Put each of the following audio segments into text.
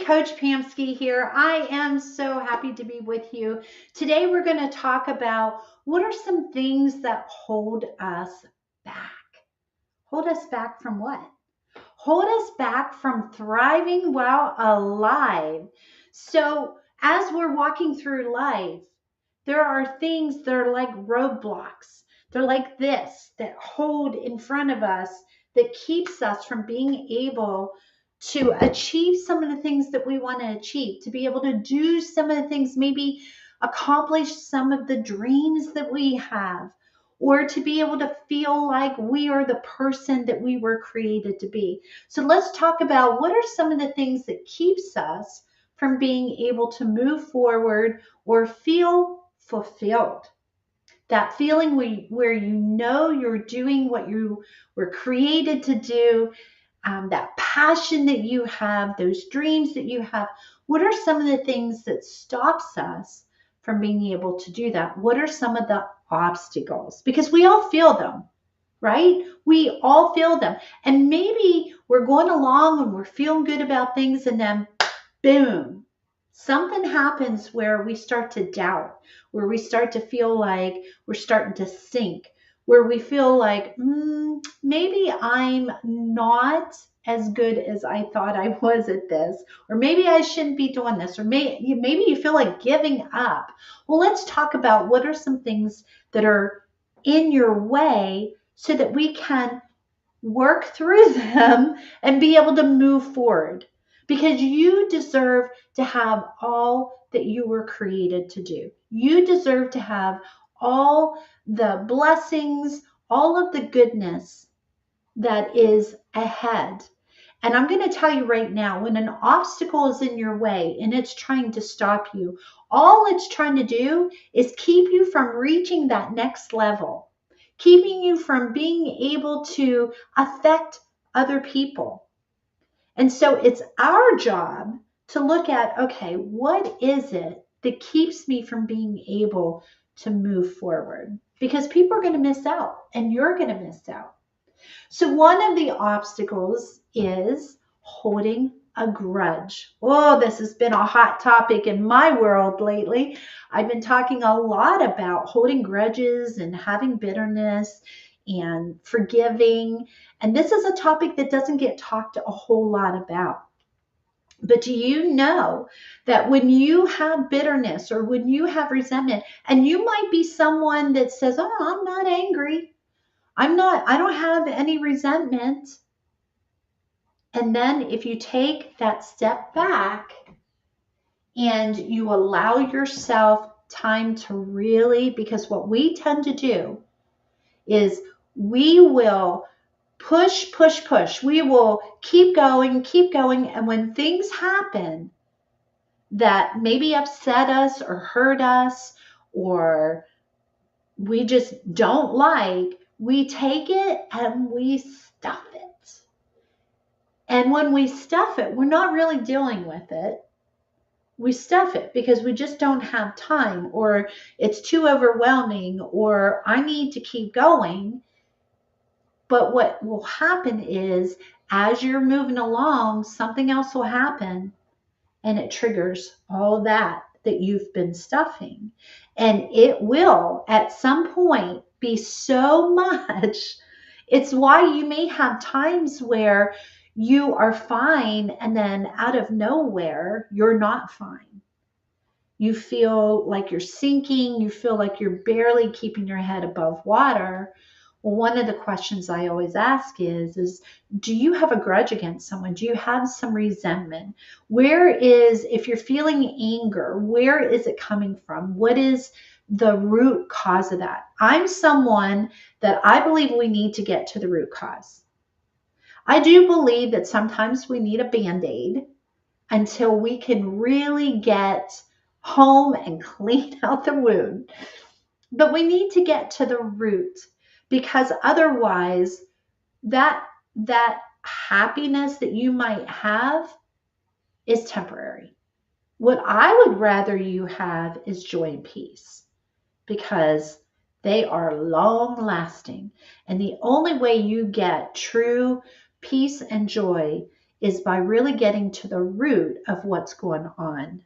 Coach Pamsky here. I am so happy to be with you. Today we're going to talk about what are some things that hold us back. Hold us back from what? Hold us back from thriving while alive. So, as we're walking through life, there are things that are like roadblocks. They're like this that hold in front of us that keeps us from being able to achieve some of the things that we want to achieve, to be able to do some of the things, maybe accomplish some of the dreams that we have, or to be able to feel like we are the person that we were created to be. So let's talk about what are some of the things that keeps us from being able to move forward or feel fulfilled. That feeling where you know you're doing what you were created to do, that passion that you have, those dreams that you have. What are some of the things that stops us from being able to do that? What are some of the obstacles? Because we all feel them, right? We all feel them. And maybe we're going along and we're feeling good about things, and then boom, something happens where we start to doubt, where we start to feel like we're starting to sink, where we feel like maybe I'm not as good as I thought I was at this, or maybe I shouldn't be doing this, or maybe you feel like giving up. Well, let's talk about what are some things that are in your way so that we can work through them and be able to move forward, because you deserve to have all that you were created to do. You deserve to have all the blessings, all of the goodness that is ahead. And I'm going to tell you right now, when an obstacle is in your way and it's trying to stop you, all it's trying to do is keep you from reaching that next level, keeping you from being able to affect other people. And so it's our job to look at, okay, what is it that keeps me from being able to move forward? Because people are going to miss out and you're going to miss out. So, one of the obstacles is holding a grudge. Oh, this has been a hot topic in my world lately. I've been talking a lot about holding grudges and having bitterness and forgiving. And this is a topic that doesn't get talked a whole lot about. But do you know that when you have bitterness or when you have resentment, and you might be someone that says, "Oh, I'm not angry. I don't have any resentment." And then if you take that step back and you allow yourself time to really, because what we tend to do is we will push, push, push. We will keep going, keep going. And when things happen that maybe upset us or hurt us, or we just don't like, we take it and we stuff it. And when we stuff it, we're not really dealing with it. We stuff it because we just don't have time, or it's too overwhelming, or I need to keep going. But what will happen is, as you're moving along, something else will happen and it triggers all that you've been stuffing. And it will at some point be so much. It's why you may have times where you are fine and then out of nowhere, you're not fine. You feel like you're sinking. You feel like you're barely keeping your head above water. Well, one of the questions I always ask is do you have a grudge against someone? Do you have some resentment? If you're feeling anger, where is it coming from? What is the root cause of that? I'm someone that I believe we need to get to the root cause. I do believe that sometimes we need a Band-Aid until we can really get home and clean out the wound. But we need to get to the root, because otherwise that happiness that you might have is temporary. What I would rather you have is joy and peace, because they are long lasting. And the only way you get true peace and joy is by really getting to the root of what's going on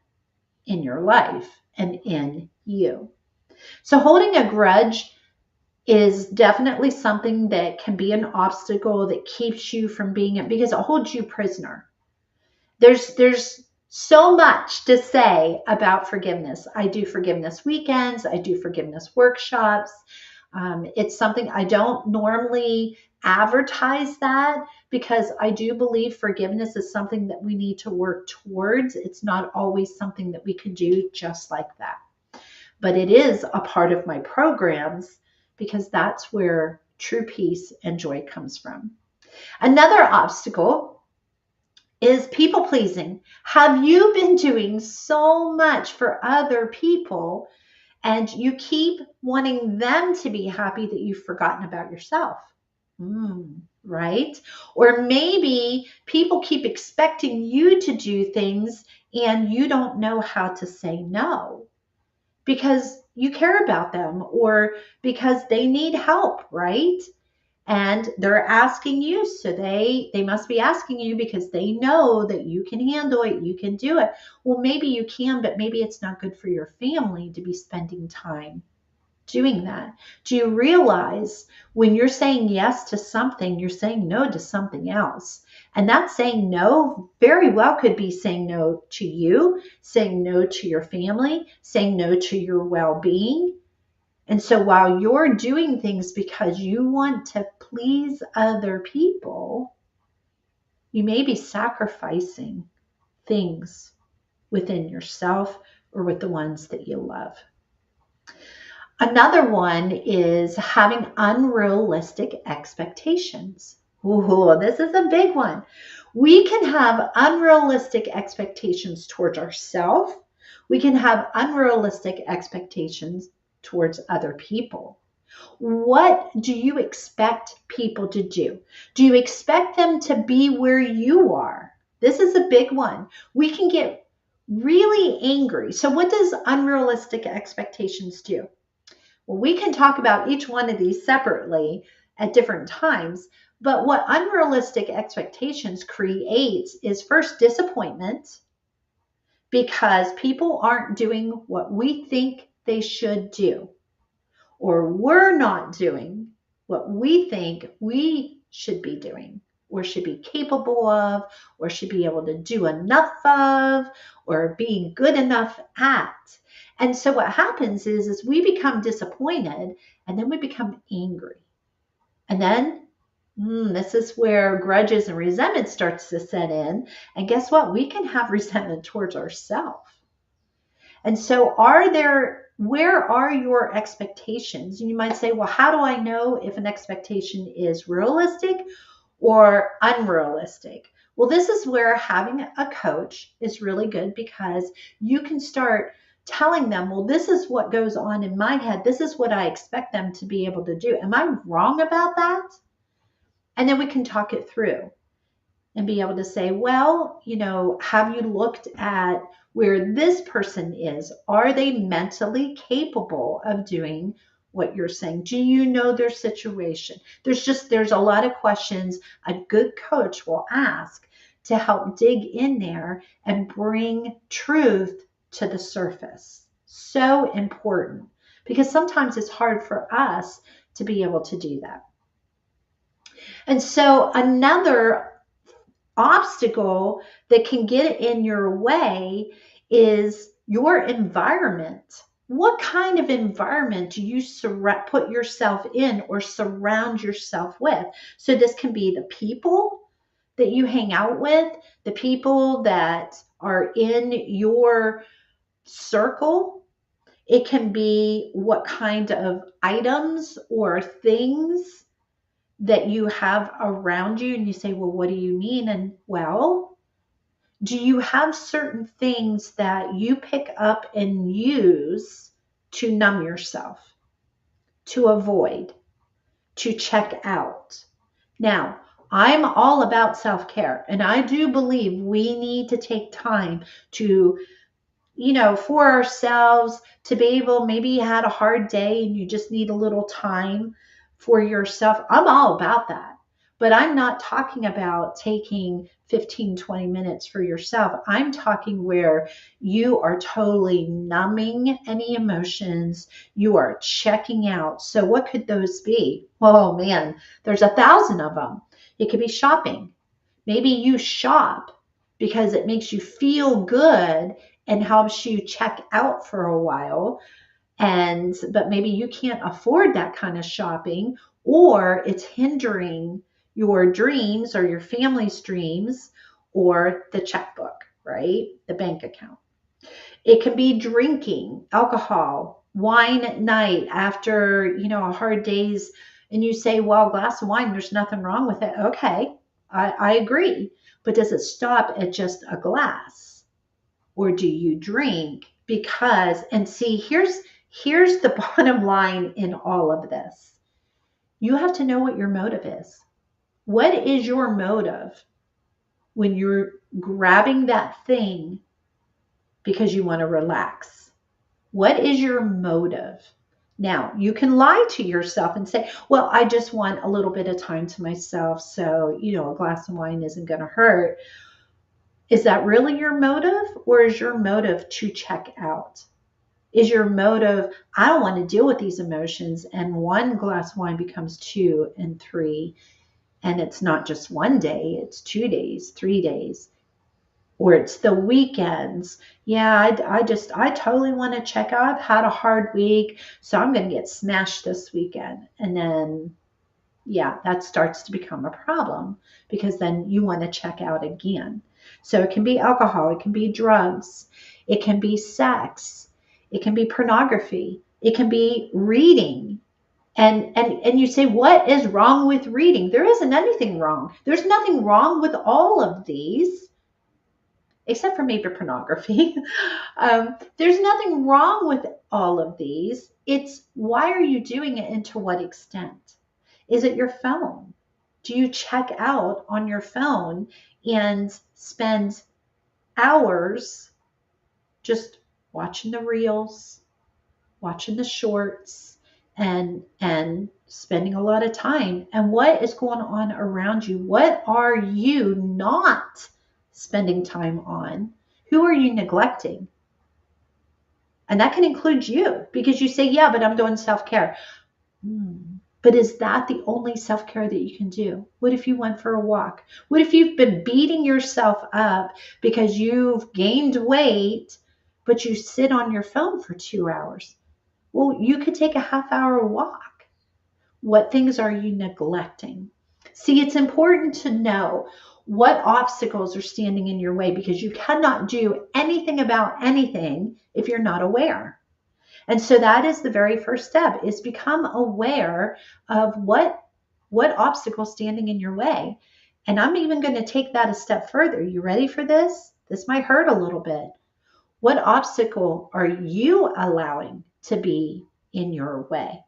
in your life and in you. So holding a grudge is definitely something that can be an obstacle that keeps you from being it because it holds you prisoner. There's so much to say about forgiveness. I do forgiveness weekends, I do forgiveness workshops. It's something I don't normally advertise that because I do believe forgiveness is something that we need to work towards. It's not always something that we can do just like that. But it is a part of my programs because that's where true peace and joy comes from. Another obstacle is people pleasing. Have you been doing so much for other people and you keep wanting them to be happy that you've forgotten about yourself? Right? Or maybe people keep expecting you to do things and you don't know how to say no because you care about them or because they need help, right? And they're asking you, so they must be asking you because they know that you can handle it, you can do it. Well, maybe you can, but maybe it's not good for your family to be spending time doing that. Do you realize when you're saying yes to something, you're saying no to something else? And that saying no very well could be saying no to you, saying no to your family, saying no to your well-being. And so while you're doing things because you want to please other people, you may be sacrificing things within yourself or with the ones that you love. Another one is having unrealistic expectations. Ooh, this is a big one. We can have unrealistic expectations towards ourselves. We can have unrealistic expectations towards other people. What do you expect people to do? Do you expect them to be where you are? This is a big one. We can get really angry. So what does unrealistic expectations do? Well, we can talk about each one of these separately at different times, but what unrealistic expectations creates is first disappointment because people aren't doing what we think they should do, or we're not doing what we think we should be doing, or should be capable of, or should be able to do enough of, or being good enough at. And so what happens is we become disappointed and then we become angry. And then this is where grudges and resentment starts to set in. And guess what? We can have resentment towards ourselves. And so where are your expectations? And you might say, well, how do I know if an expectation is realistic or unrealistic? Well, this is where having a coach is really good because you can start telling them, well, this is what goes on in my head. This is what I expect them to be able to do. Am I wrong about that? And then we can talk it through and be able to say, well, have you looked at where this person is? Are they mentally capable of doing what you're saying? Do you know their situation? There's a lot of questions a good coach will ask to help dig in there and bring truth to the surface. So important because sometimes it's hard for us to be able to do that. And so another obstacle that can get in your way is your environment. What kind of environment do you put yourself in or surround yourself with? So this can be the people that you hang out with, the people that are in your circle. It can be what kind of items or things that you have around you. And you say, well, what do you mean? And well, do you have certain things that you pick up and use to numb yourself, to avoid, to check out? Now, I'm all about self-care, and I do believe we need to take time to, for ourselves to be able, maybe you had a hard day and you just need a little time for yourself. I'm all about that. But I'm not talking about taking 15, 20 minutes for yourself. I'm talking where you are totally numbing any emotions. You are checking out. So what could those be? Oh man, there's 1,000 of them. It could be shopping. Maybe you shop because it makes you feel good and helps you check out for a while. But maybe you can't afford that kind of shopping, or it's hindering your dreams or your family's dreams or the checkbook, right? The bank account. It can be drinking alcohol, wine at night after, a hard day's, and you say, well, a glass of wine, there's nothing wrong with it. Okay, I agree. But does it stop at just a glass? Or do you drink because, and see, here's the bottom line in all of this. You have to know what your motive is. What is your motive when you're grabbing that thing because you want to relax? What is your motive? Now, you can lie to yourself and say, well, I just want a little bit of time to myself. So, a glass of wine isn't going to hurt. Is that really your motive, or is your motive to check out? Is your motive, I don't want to deal with these emotions, and one glass of wine becomes 2 and 3, and it's not just one day, it's 2 days, 3 days, or it's the weekends. Yeah, I totally want to check out. I've had a hard week, so I'm going to get smashed this weekend. And then, yeah, that starts to become a problem because then you want to check out again. So it can be alcohol, it can be drugs, it can be sex, it can be pornography, it can be reading. And you say, what is wrong with reading? There isn't anything wrong. There's nothing wrong with all of these, except for maybe pornography. There's nothing wrong with all of these. It's why are you doing it and to what extent? Is it your phone? Do you check out on your phone and spend hours just watching the reels, watching the shorts, and spending a lot of time? And what is going on around you? What are you not spending time on? Who are you neglecting? And that can include you, because you say, yeah, but I'm doing self-care. But is that the only self-care that you can do? What if you went for a walk? What if you've been beating yourself up because you've gained weight, but you sit on your phone for 2 hours? Well, you could take a half-hour walk. What things are you neglecting? See, it's important to know what obstacles are standing in your way, because you cannot do anything about anything if you're not aware. And so that is the very first step, is become aware of what obstacle's standing in your way. And I'm even going to take that a step further. You ready for this? This might hurt a little bit. What obstacle are you allowing to be in your way?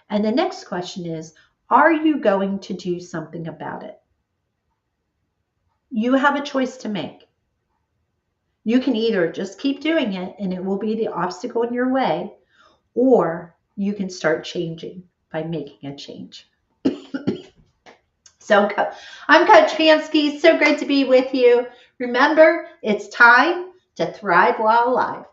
And the next question is, are you going to do something about it? You have a choice to make. You can either just keep doing it and it will be the obstacle in your way, or you can start changing by making a change. So I'm Coach Pansky. So great to be with you. Remember, it's time to thrive while alive.